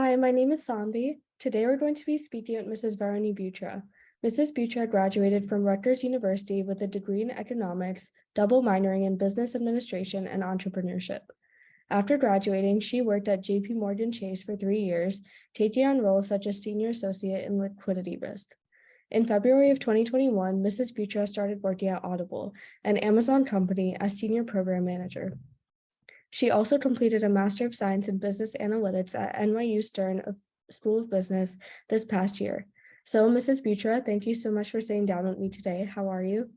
Hi, my name is Sanvi. Today we're going to be speaking with Mrs. Varuni Bewtra. Mrs. Bewtra graduated from Rutgers University with a degree in economics, double minoring in business administration and entrepreneurship. After graduating, she worked at JP Morgan Chase for 3 years, taking on roles such as senior associate in liquidity risk. In February of 2021, Mrs. Bewtra started working at Audible, an Amazon company, as senior program manager. She also completed a Master of Science in Business Analytics at NYU School of Business this past year. So, Mrs. Butra, thank you so much for sitting down with me today. How are you?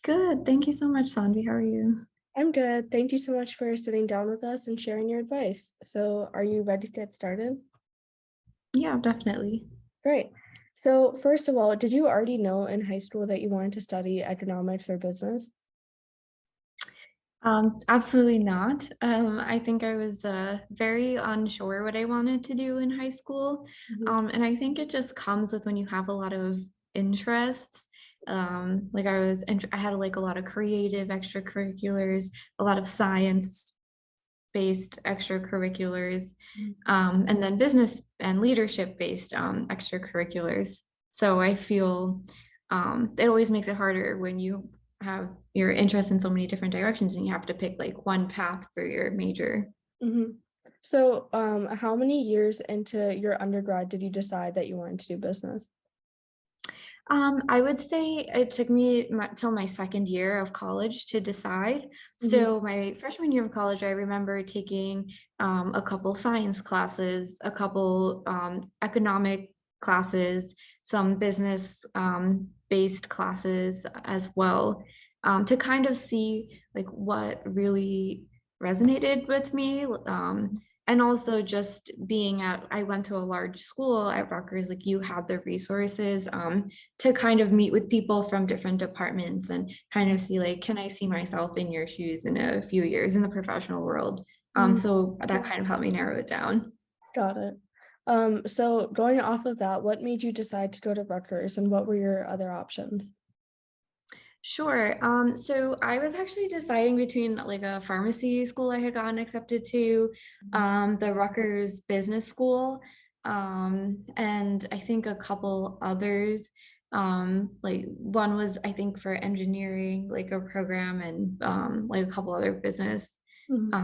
Good. Thank you so much, Sanvi. How are you? I'm good. Thank you so much for sitting down with us and sharing your advice. So, are you ready to get started? Yeah, definitely. Great. So, first of all, did you already know in high school that you wanted to study economics or business? Absolutely not. I think I was very unsure what I wanted to do in high school. Mhm. And I think it just comes with when you have a lot of interests. Like I had like a lot of creative extracurriculars, a lot of science based extracurriculars, and then business and leadership based extracurriculars. So I feel it always makes it harder when you have your interest in so many different directions and you have to pick like one path for your major. Mhm. So, how many years into your undergrad did you decide that you wanted to do business? I would say it took me till my second year of college to decide. Mhm. So my freshman year of college, I remember taking a couple science classes, a couple economic classes, some business based classes as well, to kind of see like what really resonated with me. And also just being at, I went to a large school at Rutgers, like you had the resources. To kind of meet with people from different departments and kind of see like, can I see myself in your shoes in a few years in the professional world? Mhm. So that kind of helped me narrow it down. Got it. So going off of that, what made you decide to go to Rutgers and what were your other options? Sure. So I was actually deciding between like a pharmacy school I had gotten accepted to, the Rutgers Business School, and I think a couple others. Like one was I think for engineering, like a program, and like a couple other business Mhm.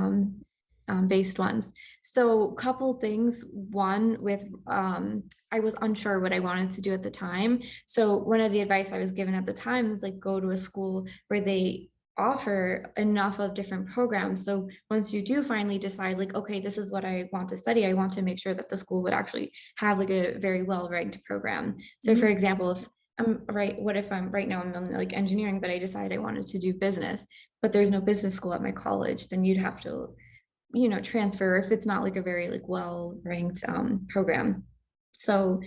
um, based ones. So, couple things. One with I was unsure what I wanted to do at the time. So, one of the advice I was given at the time was like go to a school where they offer enough of different programs. So once you do finally decide like, okay, this is what I want to study, I want to make sure that the school would actually have like a very well ranked program. So for Mhm. example, if I'm right, what if I'm right now I'm in like engineering, but I decided I wanted to do business, but there's no business school at my college, then you'd have to transfer if it's not like a very like well ranked program. So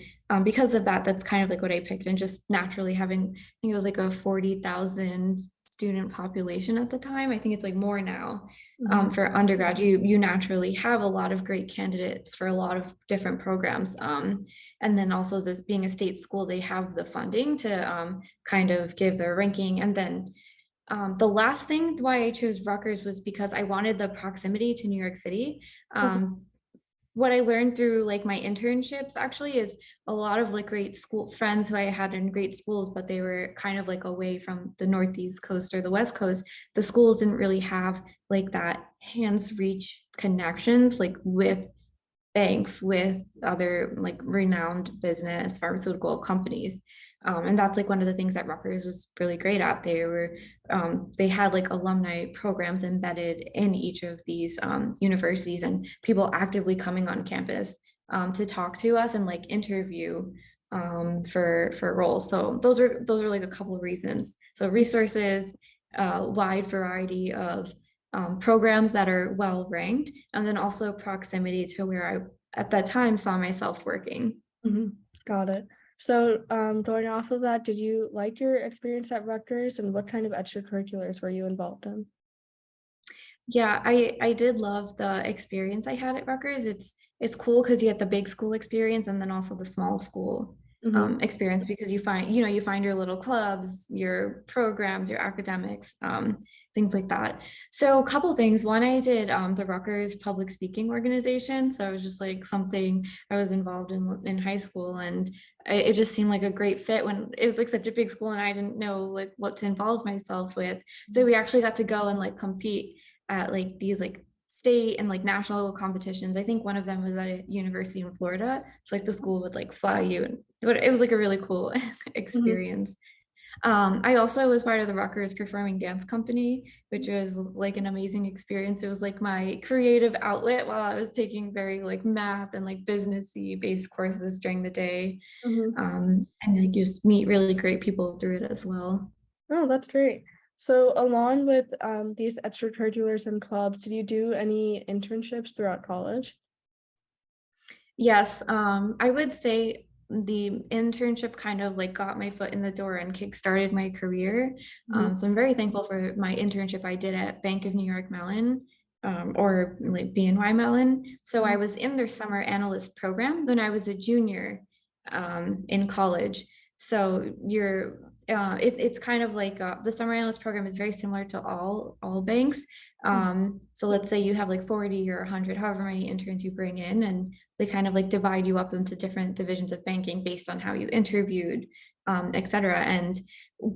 because of that, that's kind of like what I picked, and just naturally having, I think it was like a 40,000 student population at the time. I think it's like more now. Mhm. For undergrad, you naturally have a lot of great candidates for a lot of different programs. And then also this being a state school, they have the funding to kind of give their ranking. And then the last thing why I chose Rutgers was because I wanted the proximity to New York City. Okay. What I learned through like my internships actually is a lot of like great school friends who I had in great schools, but they were kind of like away from the Northeast coast or the West Coast. The schools didn't really have like that hands reach connections like with banks, with other like renowned business pharmaceutical companies. And that's like one of the things that Rutgers was really great at. They had like alumni programs embedded in each of these universities, and people actively coming on campus to talk to us and like interview for roles. So those are like a couple of reasons. So resources, wide variety of programs that are well ranked, and then also proximity to where I at that time saw myself working. Mhm. Got it. So, going off of that, did you like your experience at Rutgers and what kind of extracurriculars were you involved in? Yeah, I did love the experience I had at Rutgers. It's cool because you get the big school experience and then also the small school Mhm. experience because you find your little clubs, your programs, your academics, things like that. So a couple things. One, I did the Rutgers Public Speaking Organization. So it was just like something I was involved in high school, and it just seemed like a great fit when it was like such a big school and I didn't know like what to involve myself with. So we actually got to go and like compete at like these like state and like national competitions. I think one of them was at a university in Florida. So like the school would like fly you, and but it was like a really cool Mhm. experience. I also was part of the Rutgers Performing Dance Company, which was like an amazing experience. It was like my creative outlet while I was taking very like math and like businessy based courses during the day. Mhm. And like just meet really great people through it as well. Oh, that's great. So along with these extracurriculars and clubs, did you do any internships throughout college? Yes, I would say the internship kind of like got my foot in the door and kickstarted my career. Mhm. So I'm very thankful for my internship I did at Bank of New York Mellon, or like BNY Mellon. So I Mhm. was in their summer analyst program when I was a junior in college. So it's kind of like the summer analyst program is very similar to all banks. So let's say you have like 40 or 100, however many interns you bring in, and they kind of like divide you up into different divisions of banking based on how you interviewed, et cetera. And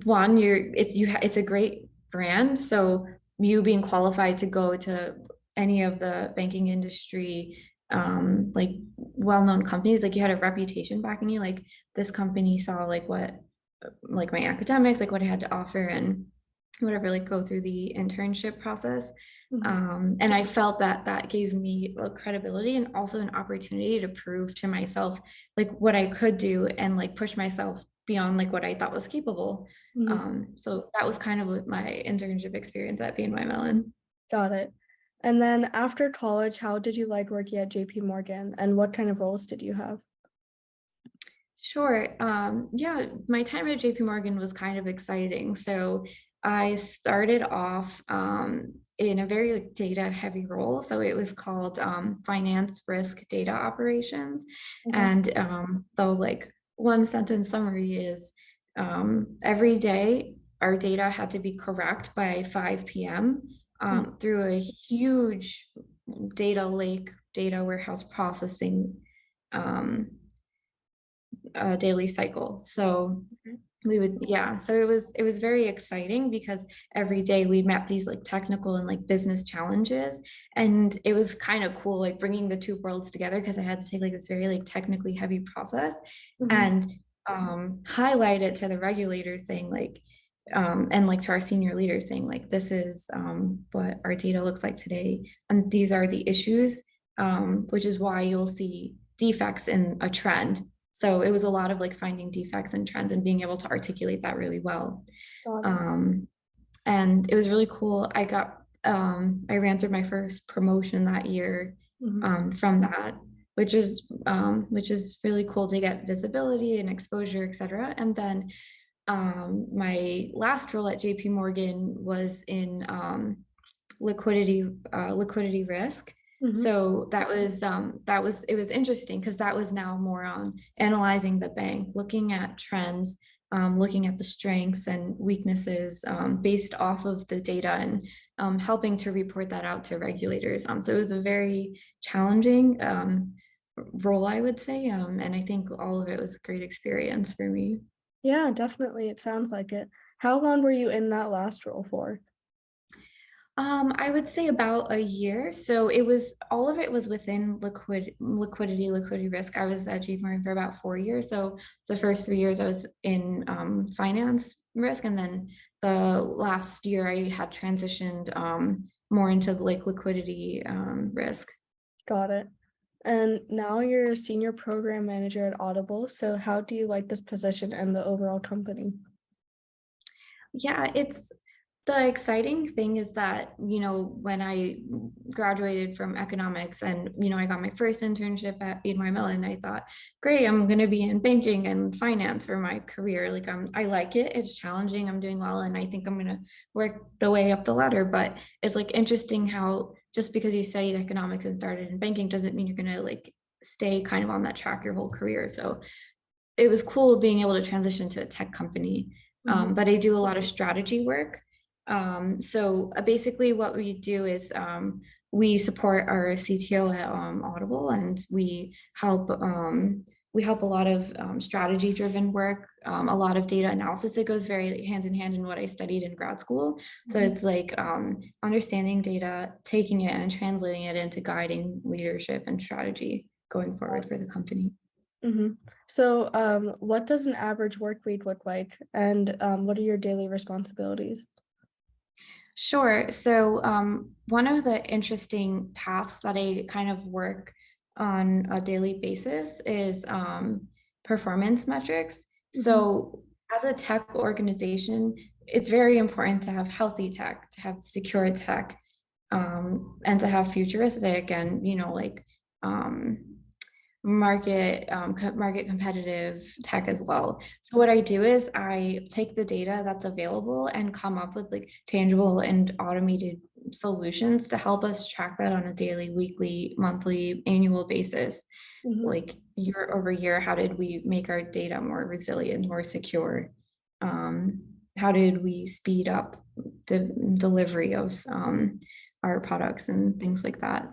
one, it's a great brand. So you being qualified to go to any of the banking industry, like well-known companies, like you had a reputation backing you, like this company saw like what like my academics, like what I had to offer and whatever, like go through the internship process. Mhm. And I felt that that gave me a credibility and also an opportunity to prove to myself like what I could do and like push myself beyond like what I thought was capable. Mhm. So that was kind of like my internship experience at BNY Mellon. Got it. And then after college, how did you like working at JP Morgan and what kind of roles did you have? Sure. Yeah, my time at JP Morgan was kind of exciting. So I started off in a very like, data heavy role. So it was called finance risk data operations. Okay. And though like one sentence summary is every day our data had to be correct by 5 p.m. Mm. Through a huge data lake, data warehouse processing um, daily cycle. So Okay. we would, yeah. So it was very exciting because every day we mapped these like technical and like business challenges, and it was kind of cool like bringing the two worlds together because I had to take like this very like technically heavy process Mhm. and highlight it to the regulators saying like and like to our senior leaders saying like this is what our data looks like today and these are the issues, which is why you'll see defects in a trend. So it was a lot of like finding defects and trends and being able to articulate that really well. Got it. Um, and it was really cool. I ran through my first promotion that year Mhm. from that, which is really cool to get visibility and exposure, et cetera. And then my last role at JP Morgan was in liquidity risk. Mhm. So that was it was interesting because that was now more on analyzing the bank, looking at trends, looking at the strengths and weaknesses based off of the data and helping to report that out to regulators. So it was a very challenging role, I would say, and I think all of it was a great experience for me. Yeah, definitely. It sounds like it. How long were you in that last role for? I would say about a year. So it was all of it was within liquidity risk. I was at JP Morgan for about 4 years. So the first 3 years I was in finance risk, and then the last year I had transitioned more into like liquidity risk. Got it. And now you're a senior program manager at Audible. So how do you like this position and the overall company? Yeah, it's the exciting thing is that, when I graduated from economics and, I got my first internship at BNY Mellon, I thought, great, I'm going to be in banking and finance for my career. Like I like it. It's challenging. I'm doing well. And I think I'm going to work the way up the ladder. But it's like interesting how just because you studied economics and started in banking doesn't mean you're going to like stay kind of on that track your whole career. So it was cool being able to transition to a tech company. Mhm. But I do a lot of strategy work. Basically, what we do is we support our CTO at Audible, and we help a lot of strategy driven work, a lot of data analysis. It goes very hand in hand in what I studied in grad school. So Mhm. it's like understanding data, taking it and translating it into guiding leadership and strategy going forward for the company. Mhm. So, what does an average work week look like, and what are your daily responsibilities? Sure. So, one of the interesting tasks that I kind of work on a daily basis is performance metrics. Mhm. So, as a tech organization, it's very important to have healthy tech, to have secure tech, and to have futuristic and, um, market competitive tech as well. So what I do is I take the data that's available and come up with like tangible and automated solutions to help us track that on a daily, weekly, monthly, annual basis. Mhm. Like year over year, how did we make our data more resilient, more secure? How did we speed up the delivery of our products and things like that?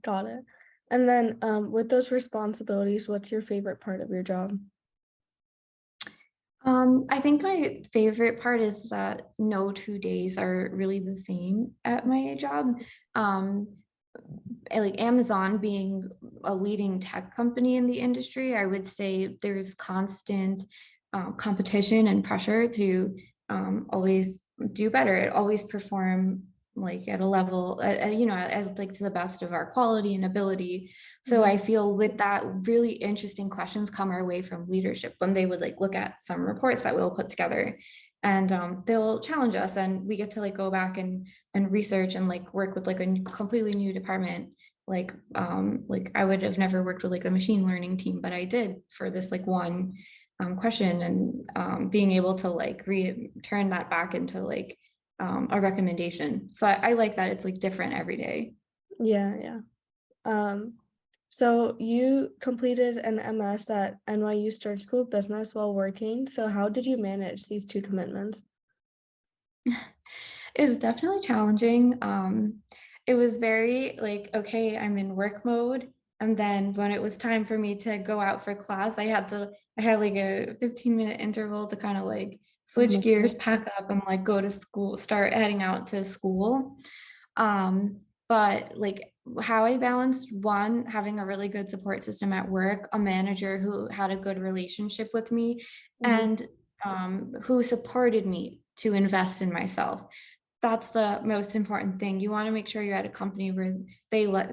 Got it. And then, with those responsibilities, what's your favorite part of your job? I think my favorite part is that no 2 days are really the same at my job. Um, and like Amazon being a leading tech company in the industry, I would say there's constant competition and pressure to always do better, always perform like at a level, as like to the best of our quality and ability. So Mhm. I feel with that, really interesting questions come our way from leadership when they would like look at some reports that we'll put together, and they'll challenge us, and we get to like go back and research and like work with like a completely new department. Like I would have never worked with like the machine learning team, but I did for this like one question, and being able to like turn that back into like a recommendation. So I like that it's like different every day. Yeah, yeah. Um, so you completed an MS at NYU Stern School of Business while working. So how did you manage these two commitments? Is definitely challenging. It was very like, okay, I'm in work mode. And then when it was time for me to go out for class, I had like a 15-minute interval to kind of like switch gears, pack up, and like go to school, start heading out to school. But like how I balanced one, having a really good support system at work, a manager who had a good relationship with me, Mhm. and who supported me to invest in myself. That's the most important thing. You want to make sure you're at a company where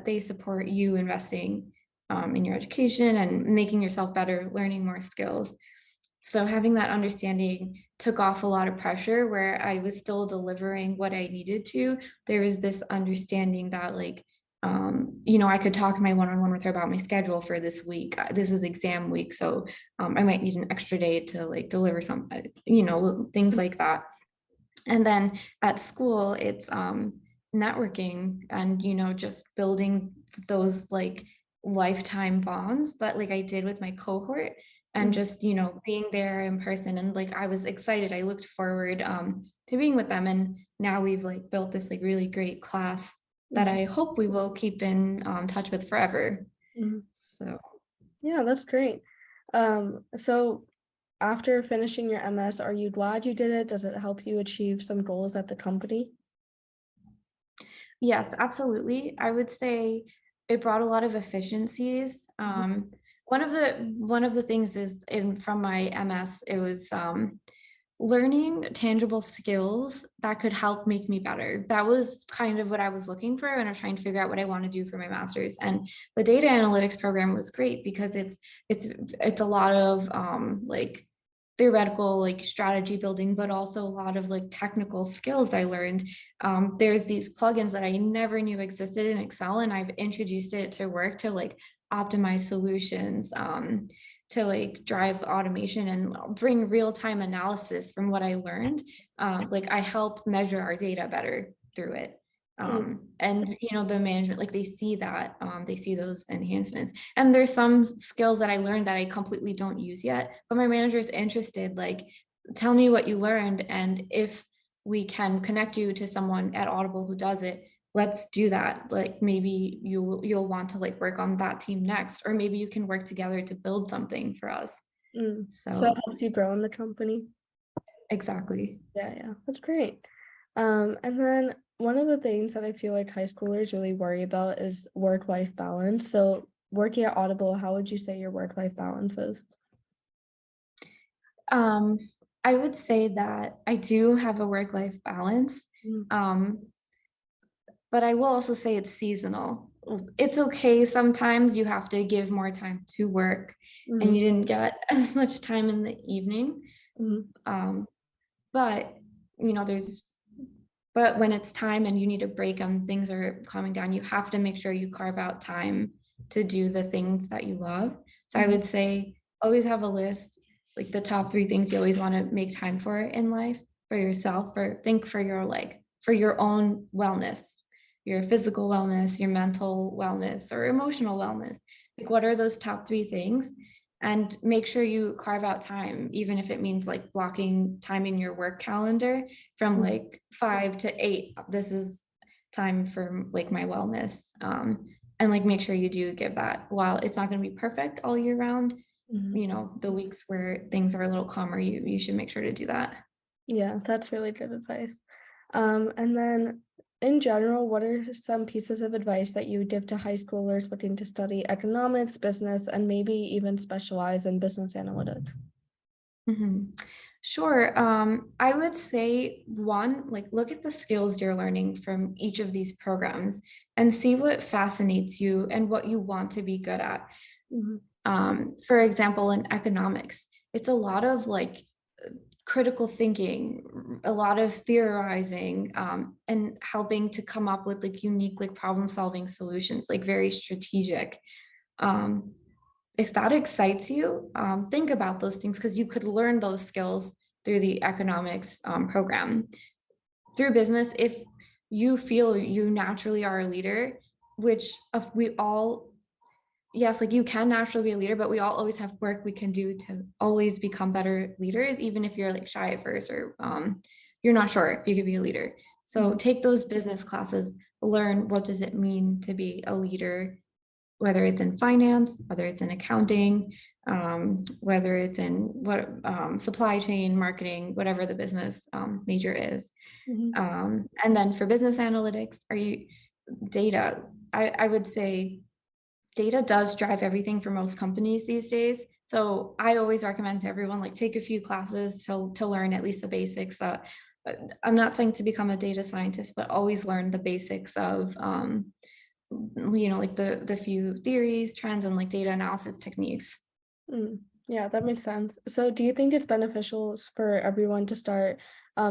they support you investing in your education and making yourself better, learning more skills. So having that understanding took off a lot of pressure where I was still delivering what I needed to. There was this understanding that like I could talk in my one-on-one with her about my schedule for this week. This is exam week, so I might need an extra day to like deliver some, things like that. And then at school, it's networking and, just building those like lifetime bonds that like I did with my cohort, and Mhm. just, being there in person. And like I was excited. I looked forward to being with them. And now we've like built this like really great class that Mhm. I hope we will keep in touch with forever. Mhm. So Yeah, that's great. So after finishing your MS, are you glad you did it? Does it help you achieve some goals at the company? yes, absolutely. I would say it brought a lot of efficiencies. Mhm. One of the things is in from my MS, it was learning tangible skills that could help make me better. That was kind of what I was looking for when I was trying to figure out what I want to do for my master's. And the data analytics program was great because it's a lot of like theoretical like strategy building, but also a lot of like technical skills I learned. There's these plugins that I never knew existed in Excel, and I've introduced it to work to like optimize solutions, to like drive automation and bring real-time analysis from what I learned. Like I help measure our data better through it. Mm, And the management, like they see that, they see those enhancements. And there's some skills that I learned that I completely don't use yet, but my manager is interested, like, tell me what you learned, and if we can connect you to someone at Audible who does it, let's do that. Like maybe you'll want to like work on that team next, or maybe you can work together to build something for us. So it So helps you grow in the company. exactly. Yeah, yeah, that's great. And then one of the things that I feel like high schoolers really worry about is work-life balance. So working at Audible, how would you say your work-life balance is? Um, I would say that I do have a work-life balance. Mm, Um, but I will also say it's seasonal. It's okay sometimes you have to give more time to work and mhm, you didn't get as much time in the evening. mhm, Um, but there's but when it's time and you need a break and things are calming down, you have to make sure you carve out time to do the things that you love. So I mhm, would say always have a list, like the top three things you always want to make time for in life for yourself, or think for your for your own wellness, your physical wellness, your mental wellness, or emotional wellness. Like what are those top three things? And make sure you carve out time, even if it means like blocking time in your work calendar from mhm, like 5 to 8. This is time for like my wellness. And like make sure you do give that. While it's not going to be perfect all year round, mhm. the weeks where things are a little calmer, you should make sure to do that. Yeah, that's really good advice. And then in general, what are some pieces of advice that you would give to high schoolers looking to study economics, business, and maybe even specialize in business analytics? Mhm. Sure. I would say one, like look at the skills you're learning from each of these programs and see what fascinates you and what you want to be good at. Mhm, For example, in economics, it's a lot of like critical thinking, a lot of theorizing, and helping to come up with like unique like problem solving solutions, like very strategic. Um, if that excites you, think about those things because you could learn those skills through the economics program. Through business, if you feel you naturally are a leader, which we all, yes, like you can naturally be a leader, but we all always have work we can do to always become better leaders, even if you're like shy at first or you're not sure if you could be a leader. So mhm, take those business classes, learn what does it mean to be a leader, whether it's in finance, whether it's in accounting, whether it's in what supply chain, marketing, whatever the business major is. mhm, And then for business analytics, are you data? I would say data does drive everything for most companies these days. So I always recommend to everyone like take a few classes to learn at least the basics. I'm not saying to become a data scientist, but always learn the basics of like the few theories, trends, and like data analysis techniques. mm. Yeah, that makes sense. So do you think it's beneficial for everyone to start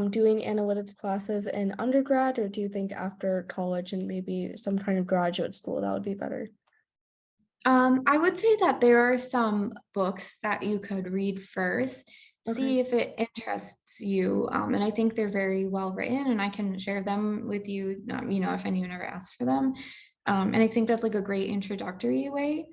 doing analytics classes in undergrad, or do you think after college and maybe some kind of graduate school that would be better? I would say that there are some books that you could read first, Okay. see if it interests you. And I think they're very well written, and I can share them with you, if anyone ever asks for them. And I think that's like a great introductory way.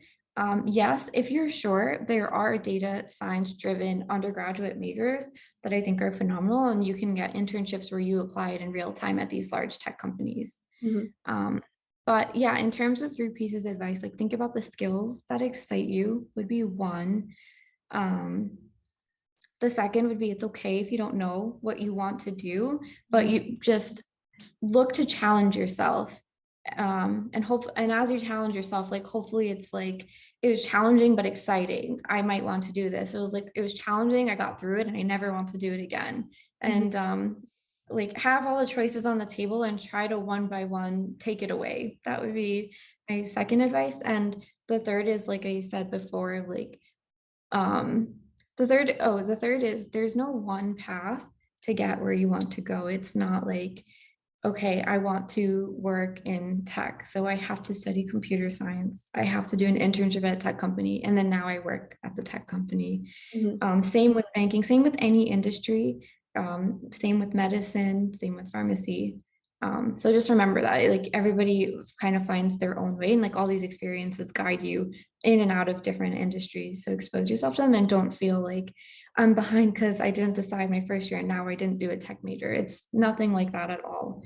Yes, if you're sure, there are data science driven undergraduate majors that I think are phenomenal, and you can get internships where you apply it in real time at these large tech companies. Mhm, Um, but yeah, in terms of three pieces of advice, like think about the skills that excite you would be one. Um, the second would be it's okay if you don't know what you want to do, but mhm, you just look to challenge yourself. And as you challenge yourself, like hopefully it's like it was challenging but exciting. I might want to do this. It was like it was challenging, I got through it, and I never want to do it again. mhm, And like have all the choices on the table and try to one by one take it away. That would be my second advice. And the third is like I said before, like um the third is there's no one path to get where you want to go. It's not like, okay, I want to work in tech, so I have to study computer science. I have to do an internship at a tech company, and then now I work at the tech company. mhm, Same with banking, same with any industry, same with medicine, same with pharmacy. So just remember that like everybody kind of finds their own way, and like all these experiences guide you in and out of different industries. So expose yourself to them and don't feel like I'm behind because I didn't decide my first year and now I didn't do a tech major. It's nothing like that at all.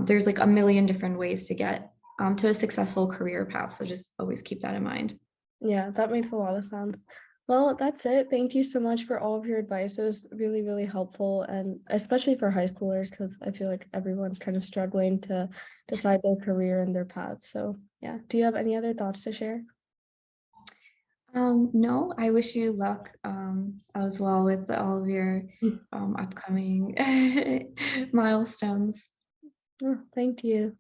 There's like a million different ways to get to a successful career path. So just always keep that in mind. Yeah, that makes a lot of sense. Well, that's it. Thank you so much for all of your advice. It was really, really helpful, and especially for high schoolers, because I feel like everyone's kind of struggling to decide their career and their path. So, yeah. Do you have any other thoughts to share? No, I wish you luck as well with all of your upcoming milestones. Oh, thank you.